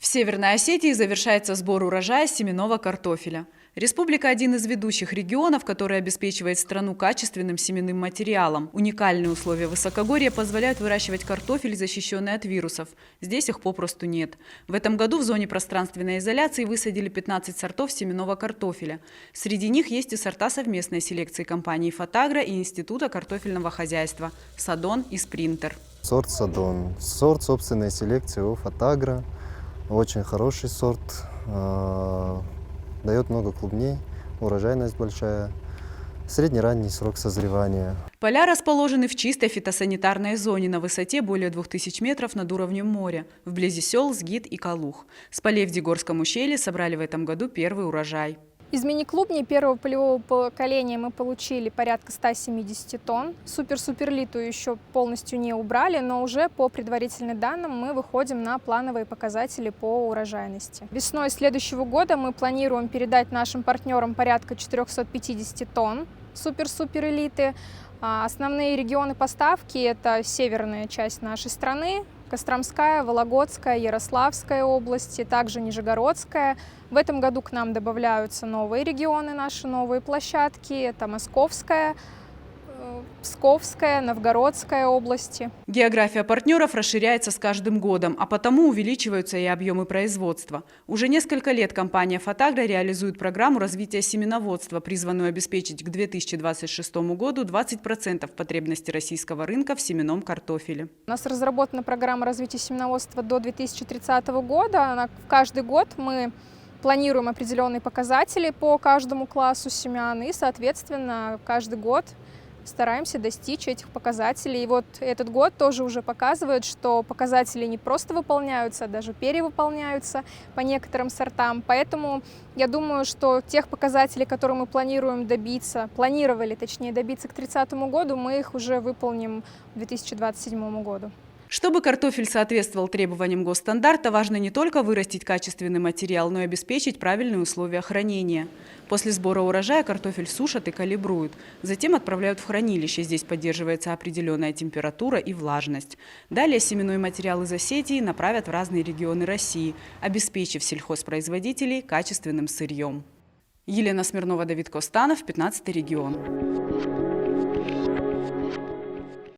В Северной Осетии завершается сбор урожая семенного картофеля. Республика – один из ведущих регионов, который обеспечивает страну качественным семенным материалом. Уникальные условия высокогорья позволяют выращивать картофель, защищенный от вирусов. Здесь их попросту нет. В этом году в зоне пространственной изоляции высадили 15 сортов семенного картофеля. Среди них есть и сорта совместной селекции компании «Фотагро» и Института картофельного хозяйства «Садон» и «Спринтер». Сорт «Садон». Сорт собственной селекции у «Фотагро». Очень хороший сорт, дает много клубней, урожайность большая, средне-ранний срок созревания. Поля расположены в чистой фитосанитарной зоне на высоте более 2000 метров над уровнем моря, вблизи сел Сгит и Калух. С полей в Дегорском ущелье собрали в этом году первый урожай. Из мини-клубней первого полевого поколения мы получили порядка 170 тонн. Супер-суперлиту еще полностью не убрали, но уже по предварительным данным мы выходим на плановые показатели по урожайности. Весной следующего года мы планируем передать нашим партнерам порядка 450 тонн супер-супер-элиты. Основные регионы поставки – это северная часть нашей страны, Костромская, Вологодская, Ярославская области, также Нижегородская. В этом году к нам добавляются новые регионы, наши новые площадки. Это Московская, Псковская, Новгородская области. География партнеров расширяется с каждым годом, а потому увеличиваются и объемы производства. Уже несколько лет компания «Фотагро» реализует программу развития семеноводства, призванную обеспечить к 2026 году 20% потребностей российского рынка в семенном картофеле. У нас разработана программа развития семеноводства до 2030 года. В каждый год мы планируем определенные показатели по каждому классу семян и, соответственно, каждый год стараемся достичь этих показателей. И вот этот год тоже уже показывает, что показатели не просто выполняются, а даже перевыполняются по некоторым сортам. Поэтому я думаю, что тех показателей, которые мы планировали добиться к 2030 году, мы их уже выполним к 2027 году. Чтобы картофель соответствовал требованиям госстандарта, важно не только вырастить качественный материал, но и обеспечить правильные условия хранения. После сбора урожая картофель сушат и калибруют. Затем отправляют в хранилище. Здесь поддерживается определенная температура и влажность. Далее семенной материал из Осетии направят в разные регионы России, обеспечив сельхозпроизводителей качественным сырьем. Елена Смирнова, Давид Костанов, 15-й регион.